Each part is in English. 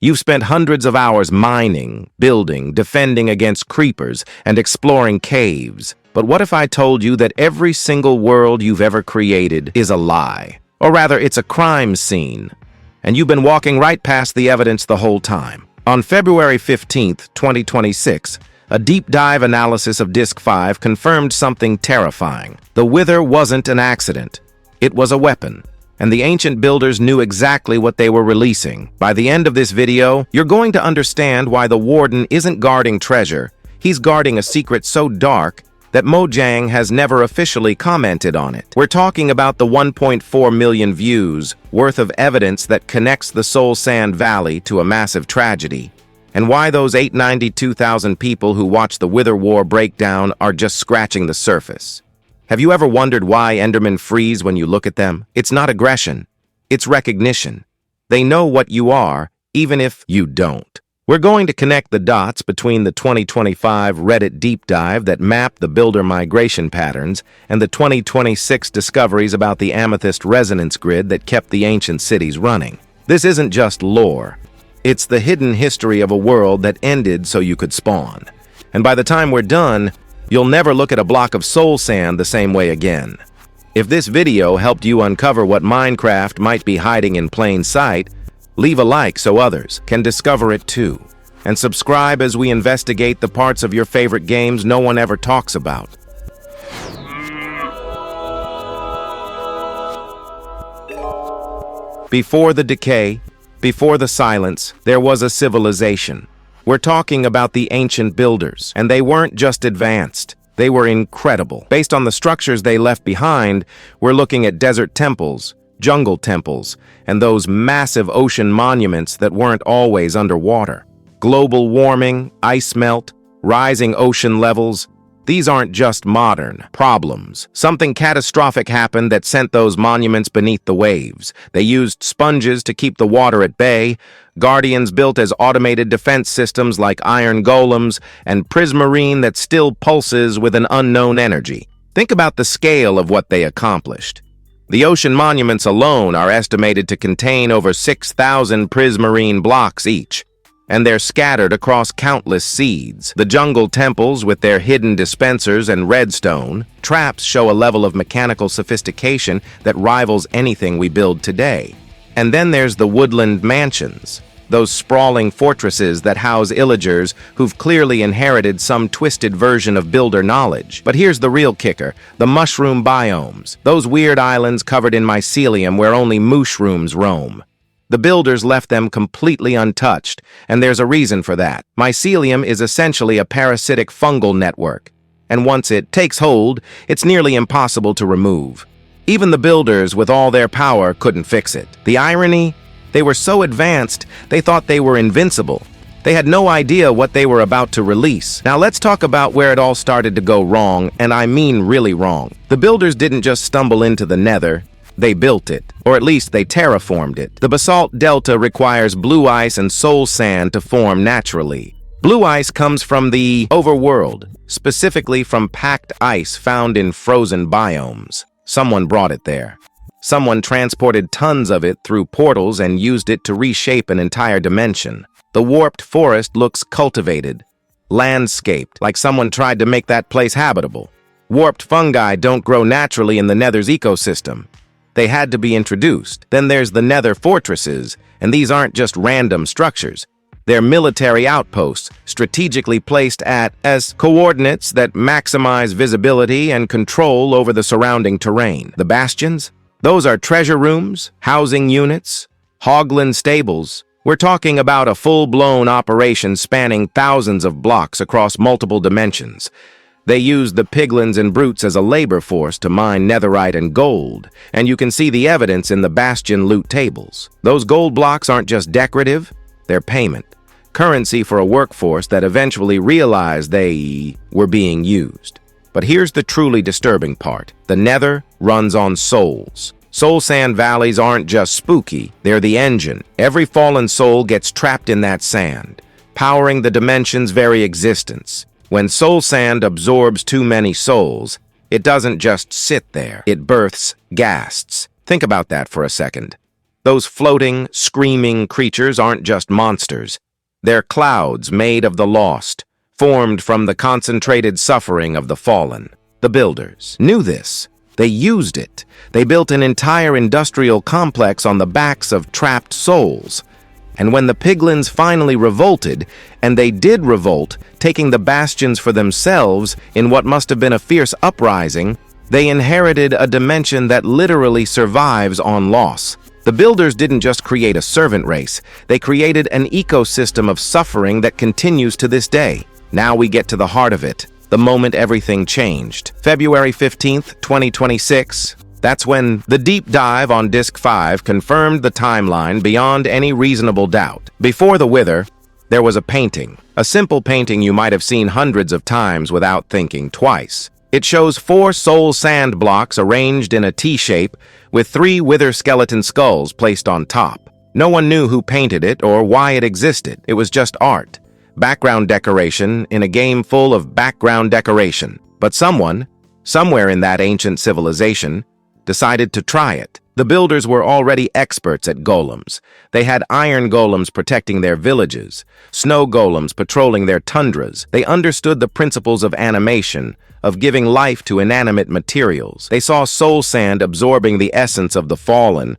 You've spent hundreds of hours mining, building, defending against creepers, and exploring caves. But what if I told you that every single world you've ever created is a lie? Or rather, it's a crime scene. And you've been walking right past the evidence the whole time. On February 15th, 2026, a deep dive analysis of Disk 5 confirmed something terrifying. The Wither wasn't an accident. It was a weapon. And the ancient builders knew exactly what they were releasing. By the end of this video, you're going to understand why the Warden isn't guarding treasure. He's guarding a secret so dark that Mojang has never officially commented on it. We're talking about the 1.4 million views worth of evidence that connects the Soul Sand Valley to a massive tragedy, and why those 892,000 people who watch the Wither War breakdown are just scratching the surface. Have you ever wondered why Endermen freeze when you look at them? It's not aggression, it's recognition. They know what you are, even if you don't. We're going to connect the dots between the 2025 Reddit deep dive that mapped the builder migration patterns and the 2026 discoveries about the Amethyst resonance grid that kept the ancient cities running. This isn't just lore. It's the hidden history of a world that ended so you could spawn. And by the time we're done, you'll never look at a block of soul sand the same way again. If this video helped you uncover what Minecraft might be hiding in plain sight, leave a like so others can discover it too. And subscribe as we investigate the parts of your favorite games no one ever talks about. Before the decay, before the silence, there was a civilization. We're talking about the ancient builders, and they weren't just advanced. They were incredible. Based on the structures they left behind, we're looking at desert temples, jungle temples, and those massive ocean monuments that weren't always underwater. Global warming, ice melt, rising ocean levels, these aren't just modern problems. Something catastrophic happened that sent those monuments beneath the waves. They used sponges to keep the water at bay, guardians built as automated defense systems like iron golems, and prismarine that still pulses with an unknown energy. Think about the scale of what they accomplished. The ocean monuments alone are estimated to contain over 6,000 prismarine blocks each, and they're scattered across countless seeds. The jungle temples, with their hidden dispensers and redstone traps, show a level of mechanical sophistication that rivals anything we build today. And then there's the woodland mansions, those sprawling fortresses that house illagers who've clearly inherited some twisted version of builder knowledge. But here's the real kicker, the mushroom biomes, those weird islands covered in mycelium where only mushrooms roam. The builders left them completely untouched, and there's a reason for that. Mycelium is essentially a parasitic fungal network, and once it takes hold, it's nearly impossible to remove. Even the builders, with all their power, couldn't fix it. The irony? They were so advanced, they thought they were invincible. They had no idea what they were about to release. Now let's talk about where it all started to go wrong, and I mean really wrong. The builders didn't just stumble into the Nether. They built it, or at least they terraformed it. The basalt delta requires blue ice and soul sand to form naturally. Blue ice comes from the Overworld, specifically from packed ice found in frozen biomes. Someone brought it there. Someone transported tons of it through portals and used it to reshape an entire dimension. The warped forest looks cultivated, landscaped, like someone tried to make that place habitable. Warped fungi don't grow naturally in the Nether's ecosystem. They had to be introduced. Then there's the Nether fortresses, and these aren't just random structures. They're military outposts, strategically placed as coordinates that maximize visibility and control over the surrounding terrain. The bastions? Those are treasure rooms, housing units, hogland stables. We're talking about a full-blown operation spanning thousands of blocks across multiple dimensions. They used the piglins and brutes as a labor force to mine netherite and gold, and you can see the evidence in the bastion loot tables. Those gold blocks aren't just decorative, they're payment. Currency for a workforce that eventually realized they were being used. But here's the truly disturbing part. The Nether runs on souls. Soul Sand Valleys aren't just spooky, they're the engine. Every fallen soul gets trapped in that sand, powering the dimension's very existence. When soul sand absorbs too many souls, it doesn't just sit there, it births ghasts. Think about that for a second. Those floating, screaming creatures aren't just monsters. They're clouds made of the lost, formed from the concentrated suffering of the fallen. The builders knew this. They used it. They built an entire industrial complex on the backs of trapped souls. And when the piglins finally revolted, and they did revolt, taking the bastions for themselves in what must have been a fierce uprising, they inherited a dimension that literally survives on loss. The builders didn't just create a servant race, they created an ecosystem of suffering that continues to this day. Now we get to the heart of it, the moment everything changed. February 15th, 2026. That's when the deep dive on Disc 5 confirmed the timeline beyond any reasonable doubt. Before the Wither, there was a painting. A simple painting you might have seen hundreds of times without thinking twice. It shows 4 soul sand blocks arranged in a T-shape with 3 Wither skeleton skulls placed on top. No one knew who painted it or why it existed. It was just art. Background decoration in a game full of background decoration. But someone, somewhere in that ancient civilization, decided to try it. The builders were already experts at golems. They had iron golems protecting their villages, snow golems patrolling their tundras. They understood the principles of animation, of giving life to inanimate materials. They saw soul sand absorbing the essence of the fallen,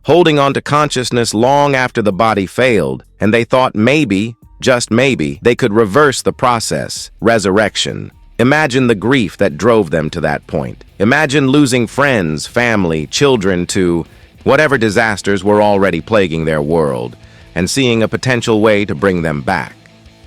holding on to consciousness long after the body failed, and they thought maybe, just maybe, they could reverse the process, resurrection. Imagine the grief that drove them to that point. Imagine losing friends, family, children to whatever disasters were already plaguing their world, and seeing a potential way to bring them back.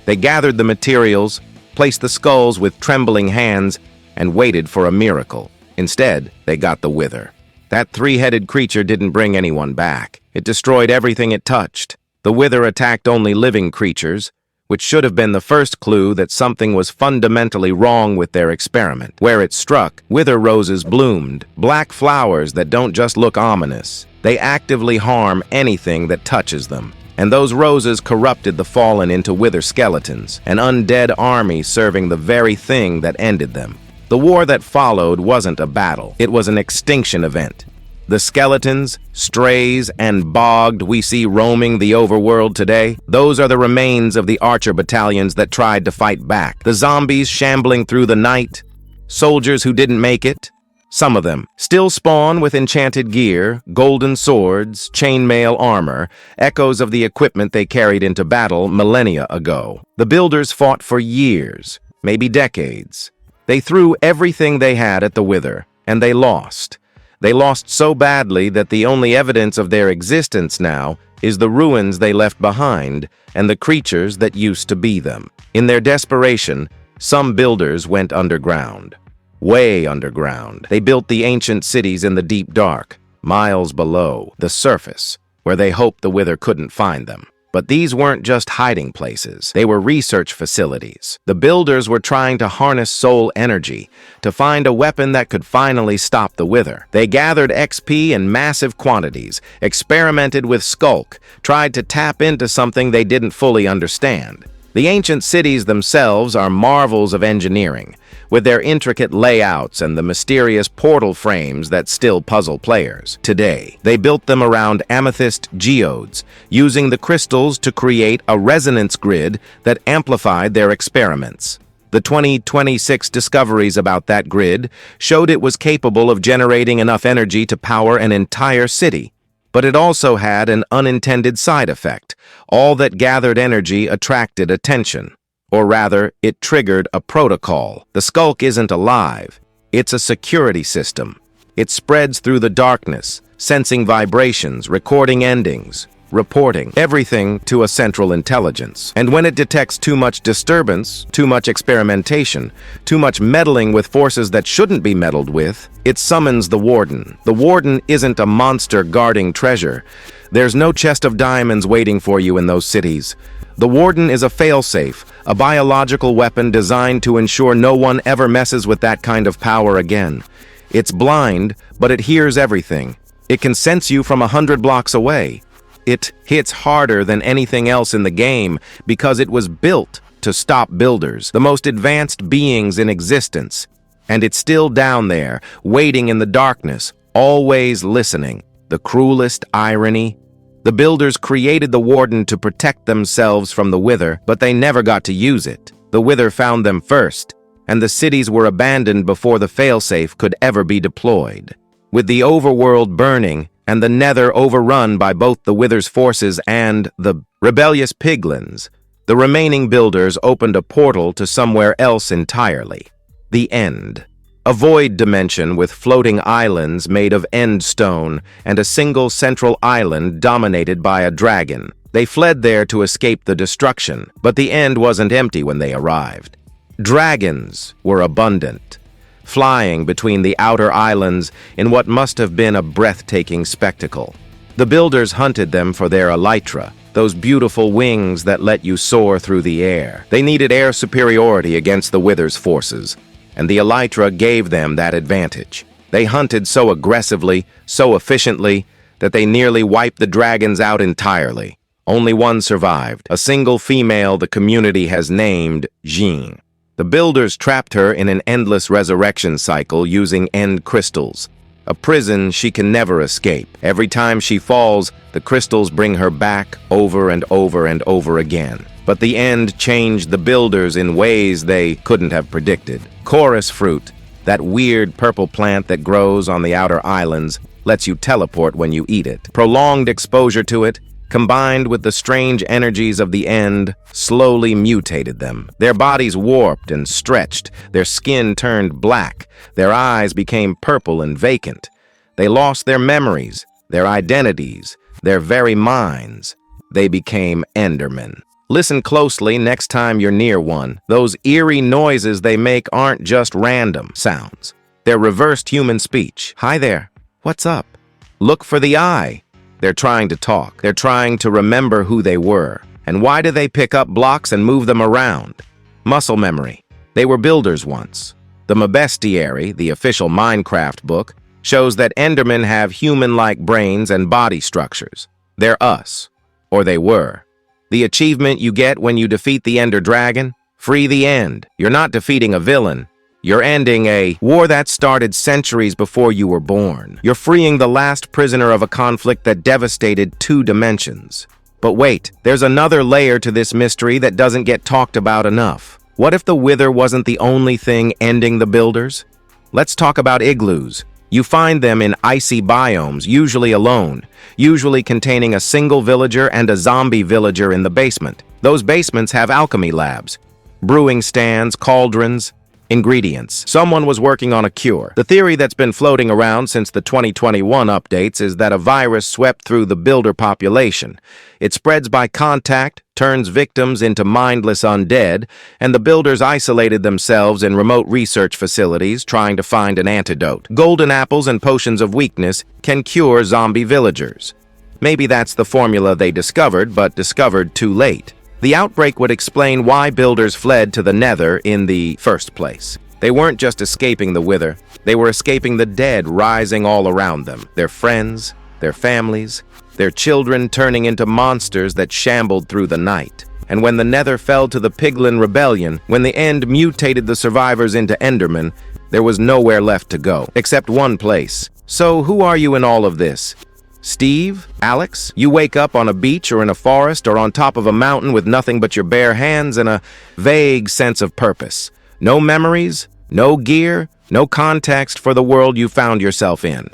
They gathered the materials, placed the skulls with trembling hands, and waited for a miracle. Instead, they got the Wither. That 3-headed creature didn't bring anyone back. It destroyed everything it touched. The Wither attacked only living creatures, which should have been the first clue that something was fundamentally wrong with their experiment. Where it struck, Wither roses bloomed, black flowers that don't just look ominous. They actively harm anything that touches them. And those roses corrupted the fallen into Wither skeletons, an undead army serving the very thing that ended them. The war that followed wasn't a battle, it was an extinction event. The skeletons, strays, and bogged we see roaming the overworld today, those are the remains of the archer battalions that tried to fight back. The zombies shambling through the night, soldiers who didn't make it, some of them still spawn with enchanted gear, golden swords, chainmail armor, echoes of the equipment they carried into battle millennia ago. The builders fought for years, maybe decades. They threw everything they had at the Wither, and they lost. They lost so badly that the only evidence of their existence now is the ruins they left behind and the creatures that used to be them. In their desperation, some builders went underground. Way underground. They built the ancient cities in the deep dark, miles below the surface, where they hoped the Wither couldn't find them. But these weren't just hiding places. They were research facilities. The builders were trying to harness soul energy to find a weapon that could finally stop the Wither. They gathered XP in massive quantities, experimented with Skulk, tried to tap into something they didn't fully understand. The ancient cities themselves are marvels of engineering, with their intricate layouts and the mysterious portal frames that still puzzle players. Today, they built them around Amethyst geodes, using the crystals to create a resonance grid that amplified their experiments. The 2026 discoveries about that grid showed it was capable of generating enough energy to power an entire city. But it also had an unintended side effect. All that gathered energy attracted attention. Or rather, it triggered a protocol. The Skulk isn't alive. It's a security system. It spreads through the darkness, sensing vibrations, recording endings, reporting everything to a central intelligence. And when it detects too much disturbance, too much experimentation, too much meddling with forces that shouldn't be meddled with, it summons the Warden. The Warden isn't a monster guarding treasure. There's no chest of diamonds waiting for you in those cities. The Warden is a failsafe, a biological weapon designed to ensure no one ever messes with that kind of power again. It's blind, but it hears everything. It can sense you from 100 blocks away. It hits harder than anything else in the game because it was built to stop builders, the most advanced beings in existence. And it's still down there, waiting in the darkness, always listening. The cruelest irony, The builders created the Warden to protect themselves from the Wither, but they never got to use it. The Wither found them first, and the cities were abandoned before the failsafe could ever be deployed. With the Overworld burning, and the Nether overrun by both the Wither's forces and the rebellious piglins, the remaining builders opened a portal to somewhere else entirely. The End. A void dimension with floating islands made of end stone and a single central island dominated by a dragon. They fled there to escape the destruction, but the End wasn't empty when they arrived. Dragons were abundant, flying between the outer islands in what must have been a breathtaking spectacle. The builders hunted them for their elytra, those beautiful wings that let you soar through the air. They needed air superiority against the Wither's forces, and the elytra gave them that advantage. They hunted so aggressively, so efficiently, that they nearly wiped the dragons out entirely. Only one survived, a single female the community has named Jean. The builders trapped her in an endless resurrection cycle using end crystals, a prison she can never escape. Every time she falls, the crystals bring her back over and over and over again. But the End changed the builders in ways they couldn't have predicted. Chorus fruit, that weird purple plant that grows on the outer islands, lets you teleport when you eat it. Prolonged exposure to it, combined with the strange energies of the End, slowly mutated them. Their bodies warped and stretched, their skin turned black, their eyes became purple and vacant. They lost their memories, their identities, their very minds. They became Endermen. Listen closely next time you're near one. Those eerie noises they make aren't just random sounds. They're reversed human speech. Hi there. What's up? Look for the eye. They're trying to talk. They're trying to remember who they were. And why do they pick up blocks and move them around? Muscle memory. They were builders once. The Bestiary, the official Minecraft book, shows that Endermen have human-like brains and body structures. They're us. Or they were. The achievement you get when you defeat the Ender Dragon? Free the End. You're not defeating a villain. You're ending a war that started centuries before you were born. You're freeing the last prisoner of a conflict that devastated 2 dimensions. But wait, there's another layer to this mystery that doesn't get talked about enough. What if the Wither wasn't the only thing ending the builders? Let's talk about igloos. You find them in icy biomes, usually alone, usually containing a single villager and a zombie villager in the basement. Those basements have alchemy labs, brewing stands, cauldrons, ingredients. Someone was working on a cure. The theory that's been floating around since the 2021 updates is that a virus swept through the builder population. It spreads by contact, turns victims into mindless undead, and the builders isolated themselves in remote research facilities trying to find an antidote. Golden apples and potions of weakness can cure zombie villagers. Maybe that's the formula they discovered, but discovered too late. The outbreak would explain why builders fled to the Nether in the first place. They weren't just escaping the Wither, they were escaping the dead rising all around them, their friends, their families, their children turning into monsters that shambled through the night. And when the Nether fell to the Piglin Rebellion, when the End mutated the survivors into Endermen, there was nowhere left to go, except one place. So who are you in all of this? Steve? Alex? You wake up on a beach or in a forest or on top of a mountain with nothing but your bare hands and a vague sense of purpose. No memories, no gear, no context for the world you found yourself in.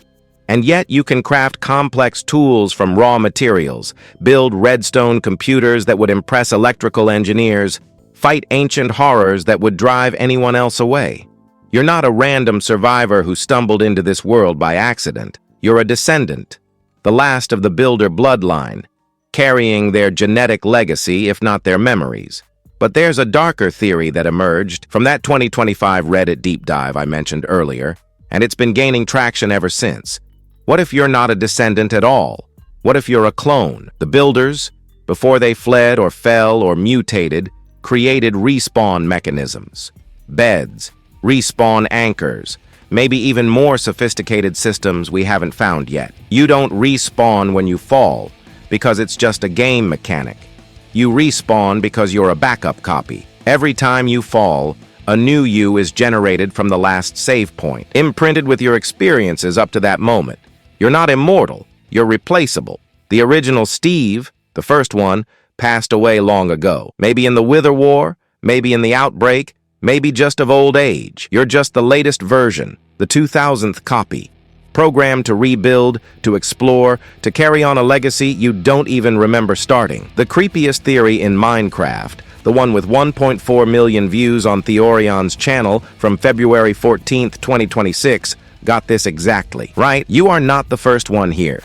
And yet you can craft complex tools from raw materials, build redstone computers that would impress electrical engineers, fight ancient horrors that would drive anyone else away. You're not a random survivor who stumbled into this world by accident. You're a descendant. The last of the builder bloodline, carrying their genetic legacy, if not their memories. But there's a darker theory that emerged from that 2025 Reddit deep dive I mentioned earlier, and it's been gaining traction ever since. What if you're not a descendant at all? What if you're a clone? The builders, before they fled or fell or mutated, created respawn mechanisms, beds, respawn anchors, maybe even more sophisticated systems we haven't found yet. You don't respawn when you fall, because it's just a game mechanic. You respawn because you're a backup copy. Every time you fall, a new you is generated from the last save point, imprinted with your experiences up to that moment. You're not immortal, you're replaceable. The original Steve, the first one, passed away long ago. Maybe in the Wither War, maybe in the Outbreak, maybe just of old age. You're just the latest version, the 2000th copy. Programmed to rebuild, to explore, to carry on a legacy you don't even remember starting. The creepiest theory in Minecraft, the one with 1.4 million views on Theorion's channel from February 14th, 2026, got this exactly. Right? You are not the first one here.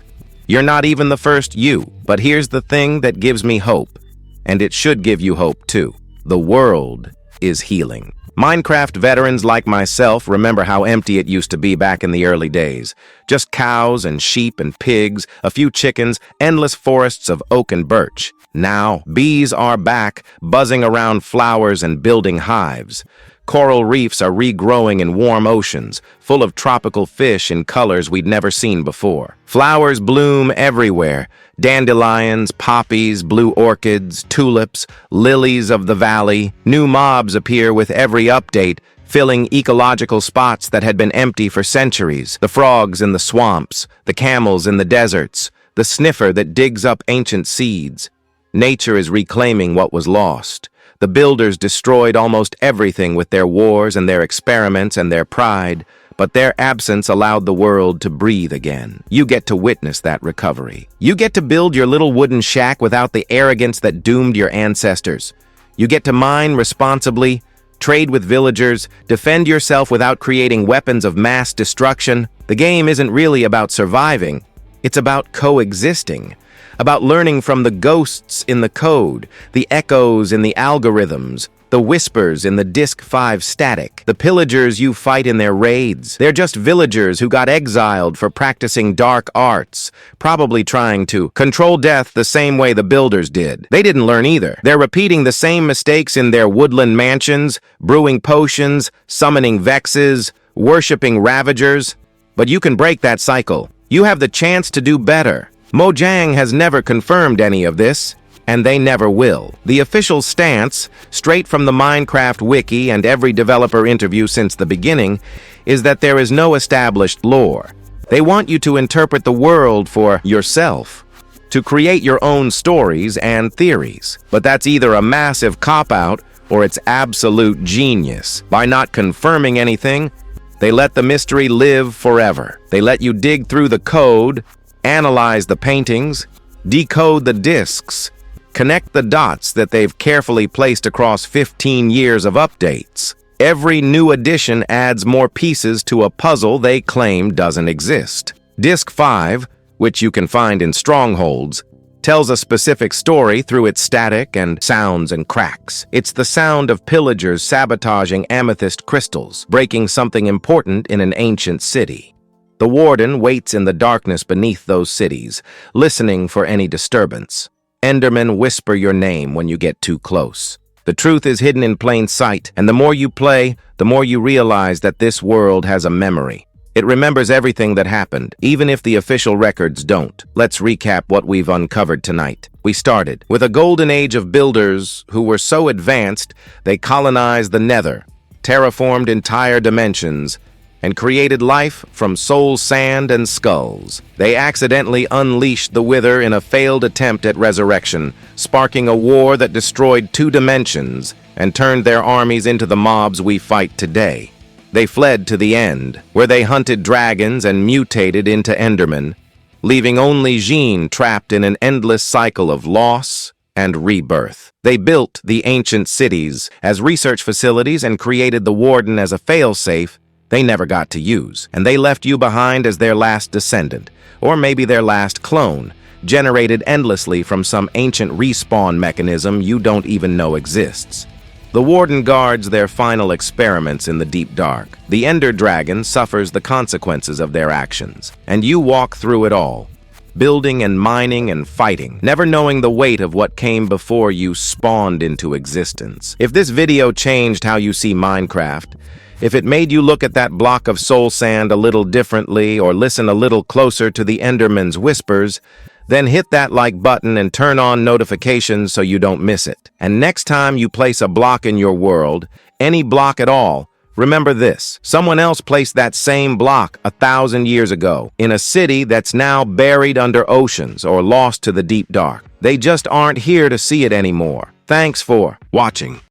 You're not even the first you. But here's the thing that gives me hope. And it should give you hope too. The world is healing. Minecraft veterans like myself remember how empty it used to be back in the early days. Just cows and sheep and pigs, a few chickens, endless forests of oak and birch. Now, bees are back, buzzing around flowers and building hives. Coral reefs are regrowing in warm oceans, full of tropical fish in colors we'd never seen before. Flowers bloom everywhere. Dandelions, poppies, blue orchids, tulips, lilies of the valley. New mobs appear with every update, filling ecological spots that had been empty for centuries. The frogs in the swamps, the camels in the deserts, the sniffer that digs up ancient seeds. Nature is reclaiming what was lost. The builders destroyed almost everything with their wars and their experiments and their pride, but their absence allowed the world to breathe again. You get to witness that recovery. You get to build your little wooden shack without the arrogance that doomed your ancestors. You get to mine responsibly, trade with villagers, defend yourself without creating weapons of mass destruction. The game isn't really about surviving. It's about coexisting. About learning from the ghosts in the code, the echoes in the algorithms, the whispers in the Disk 5 static, the pillagers you fight in their raids. They're just villagers who got exiled for practicing dark arts, probably trying to control death the same way the builders did. They didn't learn either. They're repeating the same mistakes in their woodland mansions, brewing potions, summoning vexes, worshipping ravagers. But you can break that cycle. You have the chance to do better. Mojang has never confirmed any of this, and they never will. The official stance, straight from the Minecraft wiki and every developer interview since the beginning, is that there is no established lore. They want you to interpret the world for yourself, to create your own stories and theories. But that's either a massive cop-out or it's absolute genius. By not confirming anything, they let the mystery live forever. They let you dig through the code, analyze the paintings, decode the discs, connect the dots that they've carefully placed across 15 years of updates. Every new addition adds more pieces to a puzzle they claim doesn't exist. Disk 5, which you can find in strongholds, tells a specific story through its static and sounds and cracks. It's the sound of pillagers sabotaging amethyst crystals, breaking something important in an ancient city. The Warden waits in the darkness beneath those cities, listening for any disturbance. Endermen whisper your name when you get too close. The truth is hidden in plain sight, and the more you play, the more you realize that this world has a memory. It remembers everything that happened, even if the official records don't. Let's recap what we've uncovered tonight. We started with a golden age of builders who were so advanced they colonized the Nether, terraformed entire dimensions, and created life from soul sand and skulls. They accidentally unleashed the Wither in a failed attempt at resurrection, sparking a war that destroyed 2 dimensions and turned their armies into the mobs we fight today. They fled to the End, where they hunted dragons and mutated into Enderman, leaving only Jean trapped in an endless cycle of loss and rebirth. They built the ancient cities as research facilities and created the Warden as a failsafe they never got to use, and they left you behind as their last descendant, or maybe their last clone, generated endlessly from some ancient respawn mechanism you don't even know exists. The Warden guards their final experiments in the deep dark. The Ender Dragon suffers the consequences of their actions, and you walk through it all, building and mining and fighting, never knowing the weight of what came before you spawned into existence. If this video changed how you see Minecraft, if it made you look at that block of soul sand a little differently or listen a little closer to the Enderman's whispers, then hit that like button and turn on notifications so you don't miss it. And next time you place a block in your world, any block at all, Remember this, someone else placed that same block 1,000 years ago in a city that's now buried under oceans or lost to the deep dark. They just aren't here to see it anymore. Thanks for watching.